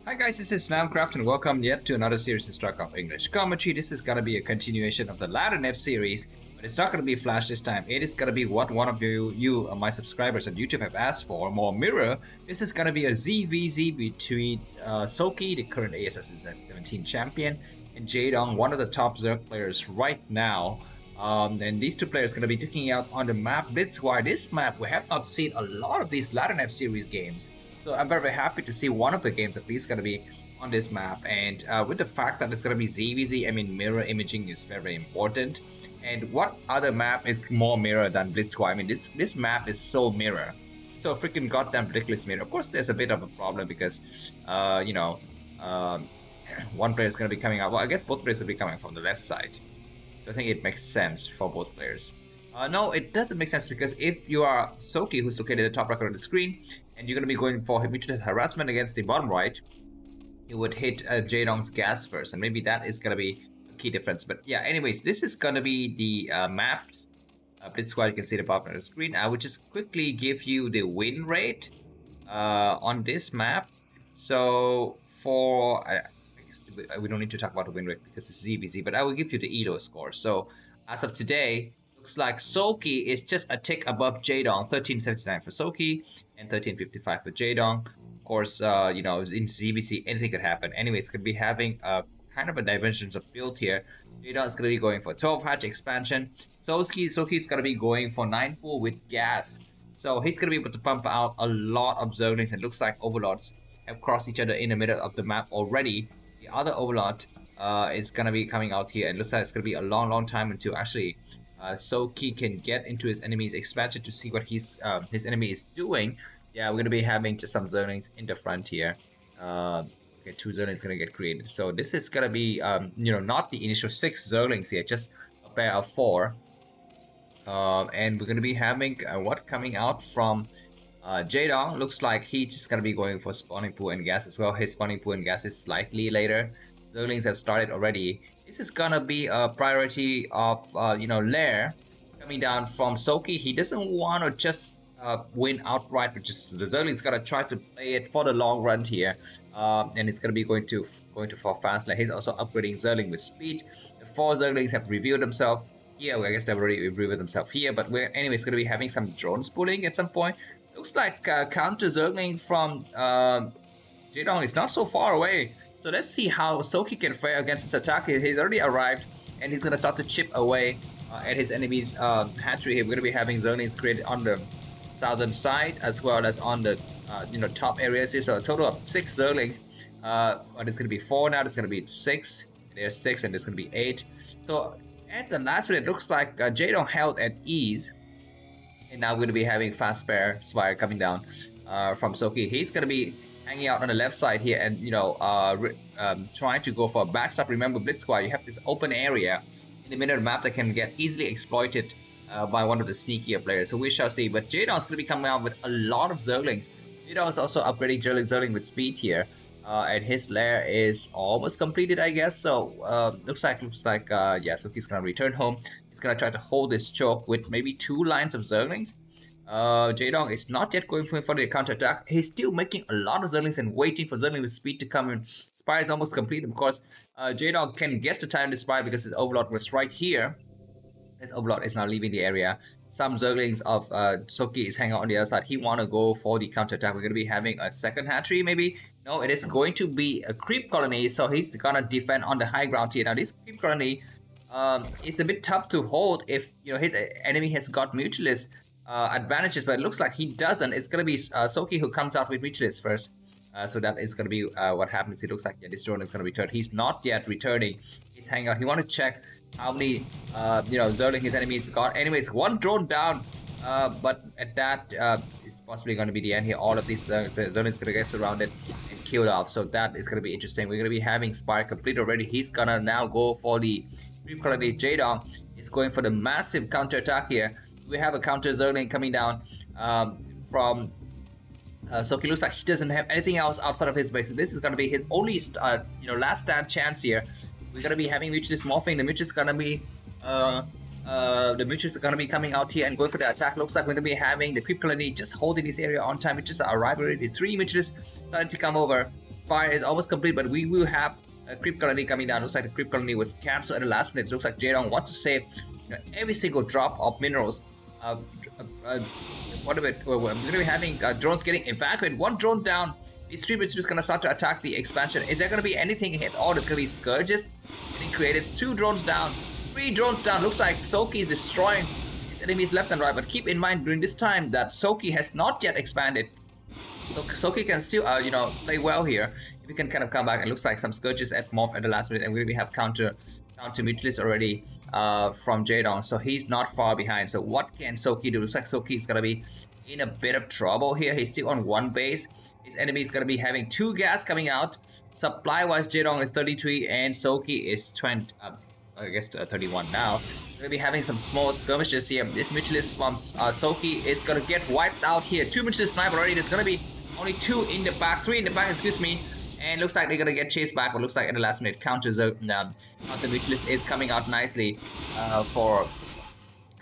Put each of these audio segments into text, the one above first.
Hi guys, this is Snamcraft and welcome yet to another series of StarCraft English Commentary. This is gonna be a continuation of the LadderNet series, but it's not gonna be Flash this time. It is gonna be what one of my subscribers on YouTube have asked for, more mirror. This is gonna be a ZVZ between Soki, the current ASS 17 champion, and Jaedong, one of the top Zerg players right now. And these two players gonna be taking out on the map Blitzsquire. This map, we have not seen a lot of these LadderNet series games. So I'm very happy to see one of the games at least going to be on this map, and with the fact that it's going to be ZVZ, I mean mirror imaging is very important. And what other map is more mirror than Blitzsquire? I mean this map is so mirror, so freaking goddamn ridiculous mirror. Of course there's a bit of a problem because one player is going to be coming out, well I guess both players will be coming from the left side, so I think it makes sense for both players. No, it doesn't make sense because if you are Soki, who's located at the top right of the screen, and you're going to be going for mutual harassment against the bottom right, you would hit Jaedong's gas first, and maybe that is going to be a key difference. But yeah, anyways, this is going to be the maps. Blitzsquire, you can see the bottom of the screen. I would just quickly give you the win rate on this map. So for, I guess we don't need to talk about the win rate because it's ZVZ, but I will give you the ELO score. So as of today, looks like Soki is just a tick above Jaedong, 1379 for Soki and 1355 for Jaedong. Of course, you know, in ZVZ, anything could happen. Anyways, could be having a kind of a divergence of build here. Jaedong is going to be going for 12 hatch expansion. Soki is going to be going for 9 pool with gas. So he's going to be able to pump out a lot of Zerglings, and looks like Overlords have crossed each other in the middle of the map already. The other Overlord is going to be coming out here, and looks like it's going to be a long time until actually Soki can get into his enemy's expansion to see what his enemy is doing. Yeah, we're going to be having just some Zerglings in the front here. Okay, 2 Zerglings going to get created. So this is going to be, you know, not the initial 6 Zerglings here, just a pair of 4. And we're going to be having what coming out from Jaedong. Looks like he's just going to be going for spawning pool and gas as well. His spawning pool and gas is slightly later. Zerglings have started already. This is gonna be a priority of you know, Lair coming down from Soki. He doesn't want to just win outright, but just the Zergling's gonna try to play it for the long run here, and it's gonna be going to for fast. Like he's also upgrading Zergling with speed. The 4 Zerglings have revealed themselves here. Well, I guess they've already revealed themselves here, but we're anyways gonna be having some drone spooling at some point. Looks like counter Zergling from Jaedong is not so far away. So let's see how Soki can fare against this attack. He's already arrived, and he's going to start to chip away at his enemy's hatchery here. We're going to be having Zerglings created on the southern side as well as on the you know, top areas here. So a total of 6 Zerglings. But it's going to be 4 now. There's going to be 6. There's 6, and there's going to be 8. So at the last one, it looks like Jaedong held at ease. And now we're going to be having Fast Spire coming down from Soki. He's going to be hanging out on the left side here, and you know, trying to go for a backstop. Remember, Blitzsquire, you have this open area in the middle of the map that can get easily exploited by one of the sneakier players. So we shall see. But Jaedong is going to be coming out with a lot of Zerglings. Jaedong is also upgrading Zergling with speed here, and his lair is almost completed, I guess. So looks like yeah, Soki's going to return home. He's going to try to hold this choke with maybe 2 lines of Zerglings. Jaedong is not yet going for the counter attack. He's still making a lot of Zerglings and waiting for Zergling with speed to come in. Spire is almost complete. Of course, Jaedong can guess the time to Spire because his Overlord was right here. His Overlord is now leaving the area. Some Zerglings of Soki is hanging out on the other side. He want to go for the counter attack. We're going to be having a second hatchery, maybe. No, it is going to be a creep colony. So he's gonna defend on the high ground here. Now this creep colony is a bit tough to hold if you know his enemy has got mutualist advantages, but it looks like he doesn't. It's going to be Soki who comes out with mutualist first. So that is going to be what happens. It looks like, yeah, this drone is going to return. He's not yet returning. He's hanging out. He want to check how many you know, Zergling his enemies got. Anyways, 1 drone down, but at that is possibly going to be the end here. All of these Zerglings going to get surrounded and killed off. So that is going to be interesting. We're going to be having Spire complete already. He's going to now go for the creep colony. Jaedong is going for the massive counter attack here. We have a counter Zergling coming down from Soki. Looks like he doesn't have anything else outside of his base. This is going to be his only you know, last stand chance here. We're going to be having Mutualist morphing. The Mutualist is going to be coming out here and going for the attack. Looks like we're going to be having the creep colony just holding this area on time. It's just arrived already. 3 Mutualists starting to come over. fire is almost complete, but we will have a creep colony coming down. Looks like the creep colony was cancelled at the last minute. Looks like Jaedong wants to save every single drop of minerals. What of it? We're going to be having drones getting evacuated. One drone down. These three is just going to start to attack the expansion. Is there going to be anything hit? Or there's going to be Scourges getting created. 2 drones down. 3 drones down. Looks like Soki is destroying his enemies left and right. But keep in mind during this time that Soki has not yet expanded. So Soki can still, play well here. If he can kind of come back, and looks like some Scourges at Morph at the last minute, and we have counter Mutualist already from Jaedong, so he's not far behind. So what can Soki do? Looks like Soki is gonna be in a bit of trouble here. He's still on 1 base. His enemy is gonna be having 2 gas coming out. Supply-wise, Jaedong is 33 and Soki is 20. I guess 31 now. We're gonna be having some small skirmishes here. This Mutualist from Soki is gonna get wiped out here. 2 Mutualist snipe already. There's gonna be only 2 in the back, 3 in the back, excuse me. And looks like they're gonna get chased back. But looks like at the last minute, counter Mutualist is coming out nicely for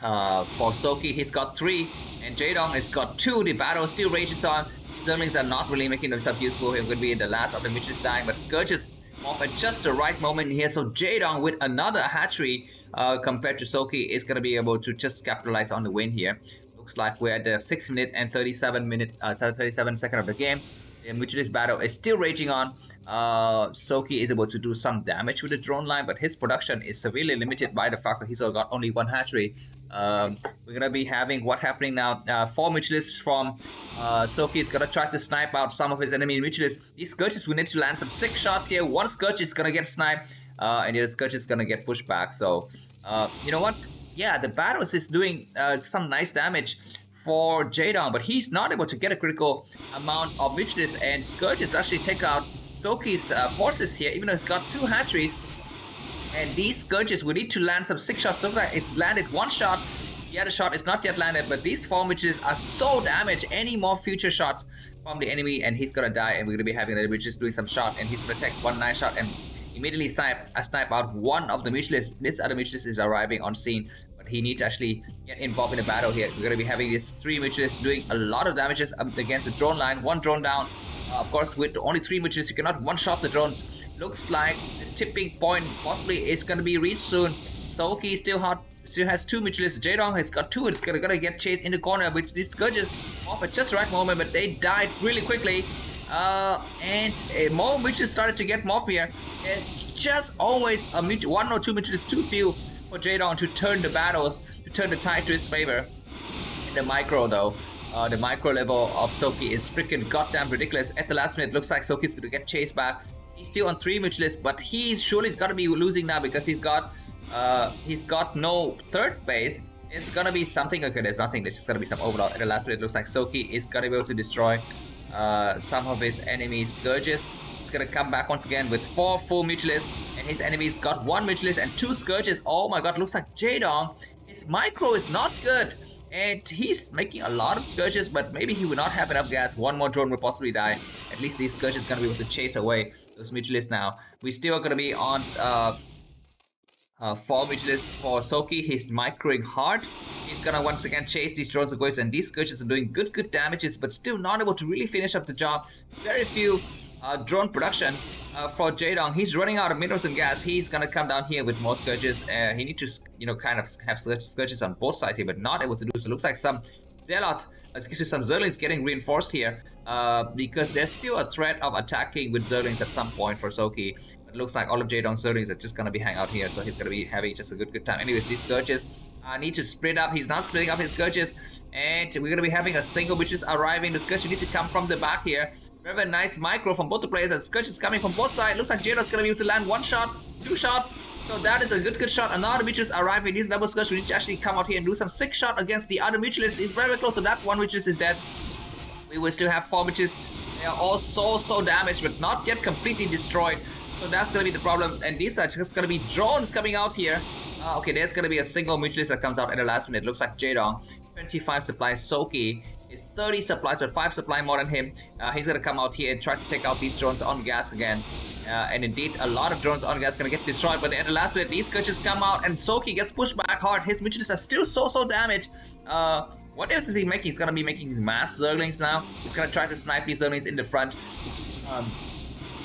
Soki. He's got 3, and Jaedong has got 2. The battle still rages on. Zerlings are not really making themselves useful. He's gonna be the last of the Mutualists dying, but Scourges off at just the right moment here. So Jaedong with another hatchery compared to Soki is gonna be able to just capitalize on the win here. Looks like we're at the 6 minute and 37 second of the game. The Mutualist battle is still raging on. Soki is able to do some damage with the drone line, but his production is severely limited by the fact that he's got only 1 hatchery. We're gonna be having what happening now. 4 Mutualists from Soki is gonna try to snipe out some of his enemy Mutualists. These Scourges, we need to land some 6 shots here. 1 Scourge is gonna get sniped, and the other Scourge is gonna get pushed back. So, you know what? Yeah, the Battles is doing some nice damage for Jaedong, but he's not able to get a critical amount of Mutualists, and Scourges actually take out Soki's forces here, even though he's got 2 hatcheries. And these Scourges, we need to land some 6 shots. Looks like it's landed 1 shot. The other shot is not yet landed, but these 4 Mutualists are so damaged. Any more future shots from the enemy, and he's gonna die. And we're gonna be having the Mutualist doing some shot, and he's gonna take 1 nice shot and immediately snipe out 1 of the Mutualists. This other Mutualist is arriving on scene, but he needs to actually get involved in the battle here. We're gonna be having these 3 Mutualists doing a lot of damages against the drone line. 1 drone down. Of course, with only 3 Mutualists, you cannot one-shot the drones. Looks like the tipping point possibly is going to be reached soon. Soki still has 2 Mutualists. Jaedong has got 2. It's gonna get chased in the corner, which these Scourges off at just the right moment, but they died really quickly. And more Mutualists started to get morph here. It's just always 1 or 2 Mutualists too few for Jaedong to turn the battles, to turn the tide to his favor. In the micro though, the micro level of Soki is freaking goddamn ridiculous. At the last minute, looks like Soki's gonna get chased back. He's still on 3 Mutualists, but he's got to be losing now because he's got no 3rd base. It's gonna be something. Okay, there's nothing. There's just gonna be some overload. At the last minute, it looks like Soki is gonna be able to destroy some of his enemies' Scourges. He's gonna come back once again with 4 full Mutualists, and his enemies got 1 Mutualist and 2 Scourges. Oh my god, looks like Jaedong, his micro is not good. And he's making a lot of Scourges, but maybe he will not have enough gas. 1 more drone will possibly die. At least these Scourges are gonna be able to chase away those Mutualists now. We still are gonna be on 4 Mutualists for Soki. He's microing hard. He's gonna once again chase these drones of course, and these Scourges are doing good damages, but still not able to really finish up the job. Very few drone production for Jaedong. He's running out of minerals and gas. He's gonna come down here with more Scourges. He needs to kind of have Scourges on both sides here, but not able to do so. Looks like some some Zerlings getting reinforced here because there's still a threat of attacking with Zerlings at some point for Soki. But it looks like all of Jaedong's Zerlings are just gonna be hanging out here, so he's gonna be having just a good time. Anyways, these Scourges need to split up. He's not splitting up his Scourges, and we're gonna be having a single which is arriving. The Scourge needs to come from the back here. Very nice micro from both the players, and Scourge is coming from both sides. Looks like Jaedong's gonna be able to land 1 shot, 2 shot. So that is a good shot. Another Mutualist arriving. These double Scourge will need to actually come out here and do some 6 shot against the other Mutualist. He's very close to that. 1 Mutualist is dead. We will still have 4 Mutualists. They are all so damaged, but not yet completely destroyed. So that's gonna be the problem. And these are just gonna be drones coming out here. Okay, there's gonna be a single Mutualist that comes out at the last minute. Looks like Jaedong, 25 supplies. Soki is 30 supplies, but 5 supply more than him. He's gonna come out here and try to take out these drones on gas again. And indeed, a lot of drones on gas gonna get destroyed. But at the last minute, these Scourges come out, and Soki gets pushed back hard. His Mutualists are still so damaged. What else is he making? He's gonna be making mass Zerglings now. He's gonna try to snipe these Zerglings in the front.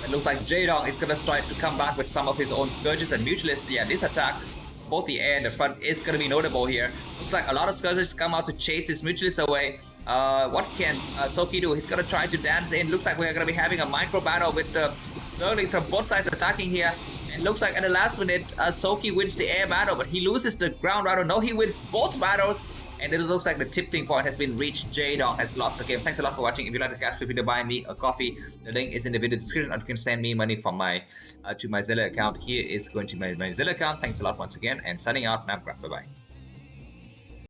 It looks like Jaedong is gonna try to come back with some of his own Scourges and Mutualists. Yeah, this attack, both the air and the front, is gonna be notable here. Looks like a lot of Scourges come out to chase his Mutualists away. What can Soki do? He's gonna try to dance in. Looks like we're gonna be having a micro battle with the Zerglings from both sides attacking here. And looks like at the last minute, Soki wins the air battle, but he loses the ground battle. No, he wins both battles. And it looks like the tipping point has been reached. Jaedong has lost the game. Thanks a lot for watching. If you like the cast, feel free to buy me a coffee. The link is in the video description, or you can send me money from my to my Zelle account. Here is going to my Zelle account. Thanks a lot once again, and signing out. Bye bye.